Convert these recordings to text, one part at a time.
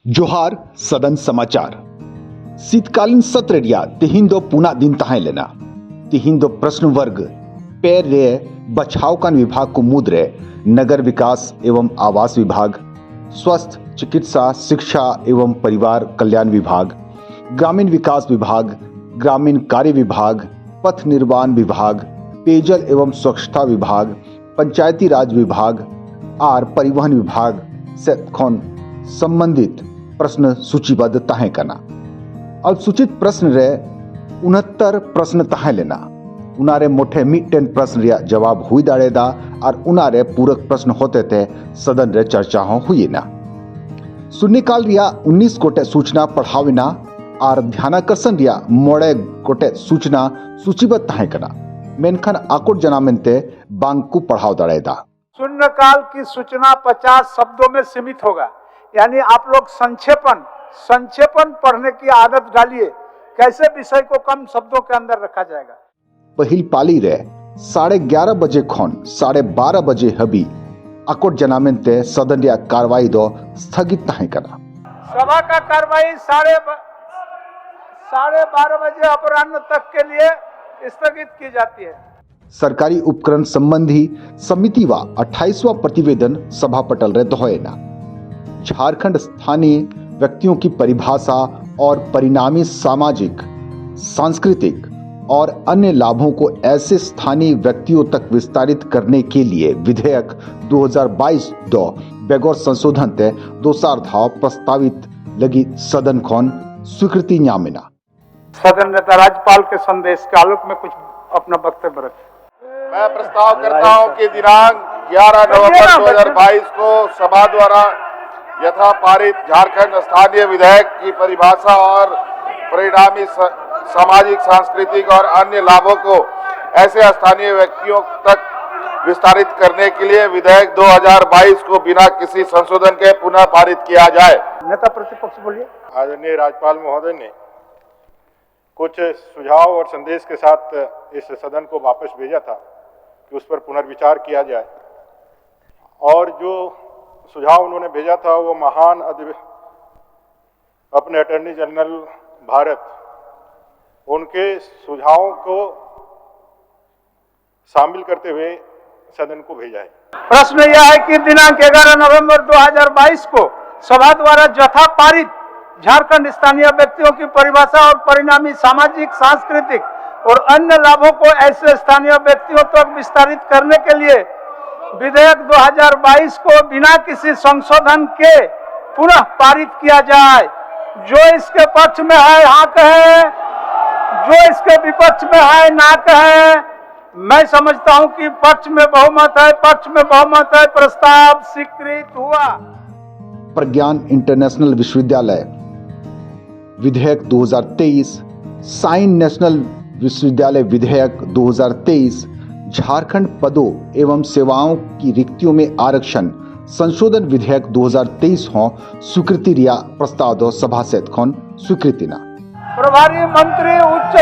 जोहार सदन समाचार शीतकालीन सत्र रिया तिहिन दो पुना दिन तहां लेना तिहिन दो प्रश्न वर्ग पैर रे बचाव कान विभाग को मुद रे नगर विकास एवं आवास विभाग, स्वास्थ्य चिकित्सा शिक्षा एवं परिवार कल्याण विभाग, ग्रामीण विकास विभाग, ग्रामीण कार्य विभाग, पथ निर्माण विभाग, पेयजल एवं स्वच्छता विभाग, पंचायती राज विभाग और परिवहन विभाग से संबंधित प्रश्न सूचीबद्ध तहे करना। अनुसूचित प्रश्न रे 69 प्रश्न तहे लेना। उनारे मोटे मिटेन प्रश्न रिया जवाब हुई दाड़ेदा और उनारे पूरक प्रश्न होते थे सदन रे चर्चा हुई ना। शून्यकाल रिया 19 गोटे सूचना पढ़ाविना और ध्यानाकर्षण रिया मोड़े गोटे सूचना सूचीबद्ध तहे करना। मेनखन आकुट जनामेंते बांकु पढ़ाव दाड़ेदा। शून्यकाल की सूचना 50 शब्दों में सीमित होगा, यानी आप लोग संक्षेपण पढ़ने की आदत डालिए। कैसे विषय को कम शब्दों के अंदर रखा जाएगा। पहिल पाली रे 11:30 बजे खन 12:30 बजे हबी आकोट जनामेंते सदन या कार्रवाई दो स्थगित तहे करा। सभा का कार्रवाई 12:30 बजे अपराह्न तक के लिए स्थगित की जाती है। सरकारी उपकरण संबंधी समिति व 28वां प्रतिवेदन सभा पटल रे दोहना। झारखंड स्थानीय व्यक्तियों की परिभाषा और परिणामी सामाजिक, सांस्कृतिक और अन्य लाभों को ऐसे स्थानीय व्यक्तियों तक विस्तारित करने के लिए विधेयक 2022 दो बेगौर संशोधन ते दोसार प्रस्तावित लगी सदन खोन स्वीकृति न्यामिना। सदन नेता राज्यपाल के संदेश के आलोक में कुछ अपना वक्तव्य रखें। मैं प्रस्ताव करता हूं कि दिनांक 11 नवंबर 2022 को सभा द्वारा यथा पारित झारखंड स्थानीय विधेयक की परिभाषा और परिणामी सामाजिक, सांस्कृतिक और अन्य लाभों को ऐसे स्थानीय व्यक्तियों तक विस्तारित करने के लिए विधेयक 2022 को बिना किसी संशोधन के पुनः पारित किया जाए। नेता प्रतिपक्ष बोलिए। आदरणीय राज्यपाल महोदय ने कुछ सुझाव और संदेश के साथ इस सदन को वापस भेजा था कि उस पर पुनर्विचार किया जाए, और जो सुझाव उन्होंने भेजा था वो महान अपने अटॉर्नी जनरल भारत, उनके सुझावों को शामिल करते हुए सदन को भेजा है। प्रश्न यह है कि दिनांक 11 नवंबर 2022 को सभा द्वारा यथा पारित झारखंड स्थानीय व्यक्तियों की परिभाषा और परिणामी सामाजिक, सांस्कृतिक और अन्य लाभों को ऐसे स्थानीय व्यक्तियों तक विस्तारित करने के लिए विधेयक 2022 को बिना किसी संशोधन के पुनः पारित किया जाए। जो इसके पक्ष में है हाँ कहे, जो इसके विपक्ष में है ना कहे। मैं समझता हूं कि पक्ष में बहुमत है, प्रस्ताव स्वीकृत हुआ। प्रज्ञान इंटरनेशनल विश्वविद्यालय विधेयक 2023, साइन नेशनल विश्वविद्यालय विधेयक 2023, झारखंड पदों एवं सेवाओं की रिक्तियों में आरक्षण संशोधन विधेयक 2023 हो स्वीकृति रिया प्रस्ताव दो सभा से स्वीकृति ना। प्रभारी मंत्री उच्च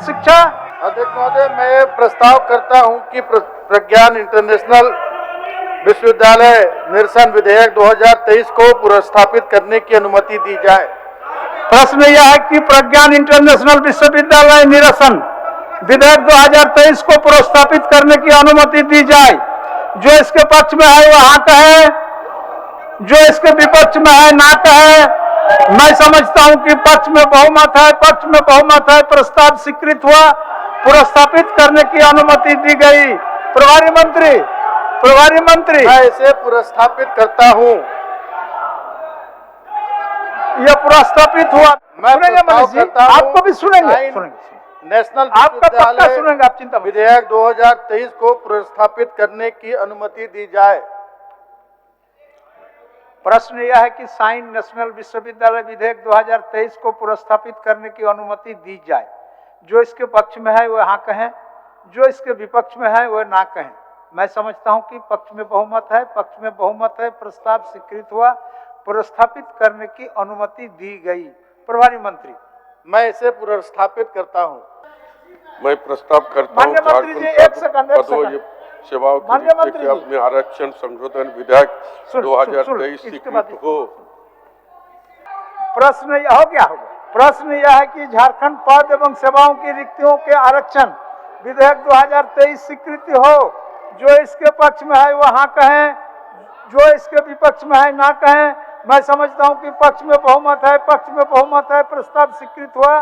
शिक्षा। अध्यक्ष महोदय, मैं प्रस्ताव करता हूं कि प्रज्ञान इंटरनेशनल विश्वविद्यालय निरसन विधेयक 2023 को पुनर्स्थापित करने की अनुमति दी जाए। प्रश्न यह है कि प्रज्ञान इंटरनेशनल विश्वविद्यालय निरसन विधेयक 2023 को पुनर्स्थापित करने की अनुमति दी जाए। जो इसके पक्ष में है वह हाँ कहे, जो इसके विपक्ष में है ना कहे। मैं समझता हूं कि पक्ष में बहुमत है, प्रस्ताव स्वीकृत हुआ, पुनर्स्थापित करने की अनुमति दी गई। प्रभारी मंत्री मैं इसे पुनर्स्थापित करता हूं। यह पुनर्स्थापित हुआ। मैं प्रस्ताव करता हूं आपको भी सुनेंगे। नेशनल आपका पक्का सुनेंगे, आप चिंता मत। विधेयक 2023 को पुनर्स्थापित करने की अनुमति दी जाए। प्रश्न यह है कि साइन नेशनल विश्वविद्यालय विधेयक 2023 को पुनर्स्थापित करने की अनुमति दी जाए। जो इसके पक्ष में है वह हाँ कहें, जो इसके विपक्ष में है वह ना कहें। मैं समझता हूं कि पक्ष में बहुमत है, प्रस्ताव स्वीकृत हुआ, पुनर्स्थापित करने की अनुमति दी गई। प्रभारी मंत्री मैं इसे पुनर्स्थापित करता हूं। मैं प्रस्ताव करता हूं झारखंड सेवाओं की रिक्ति में आरक्षण संशोधन विधेयक 2023 स्वीकृत हो। प्रश्न यह हो क्या होगा? प्रश्न यह है कि झारखंड पद एवं सेवाओं की रिक्तियों के आरक्षण विधेयक 2023 स्वीकृति हो। जो इसके पक्ष में है वहाँ कहें, जो इसके विपक्ष में है ना कहें। मैं समझता हूँ कि पक्ष में बहुमत है, पक्ष में बहुमत है। प्रस्ताव स्वीकृत हुआ।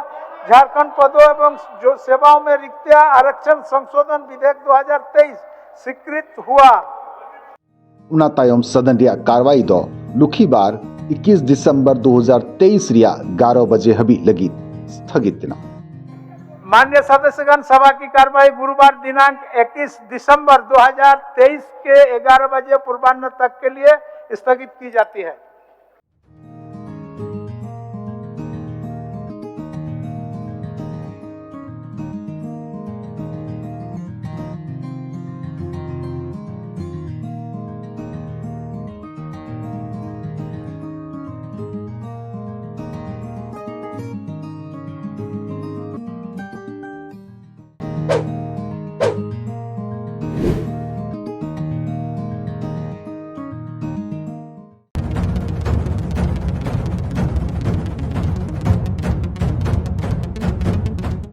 झारखंड पदों एवं जो सेवाओं में रिक्तियां आरक्षण संशोधन विधेयक 2023 स्वीकृत हुआ। उना तायम सदन रिया कार्रवाई दो लुखी बार 21 दिसंबर 2023 रिया 11 बजे हबी लगी स्थगित दिना। माननीय सदस्यगण, सभा की कार्रवाई गुरुवार दिनांक 21 दिसंबर 2023 के 11 बजे पूर्वाह्न तक के लिए स्थगित की जाती है।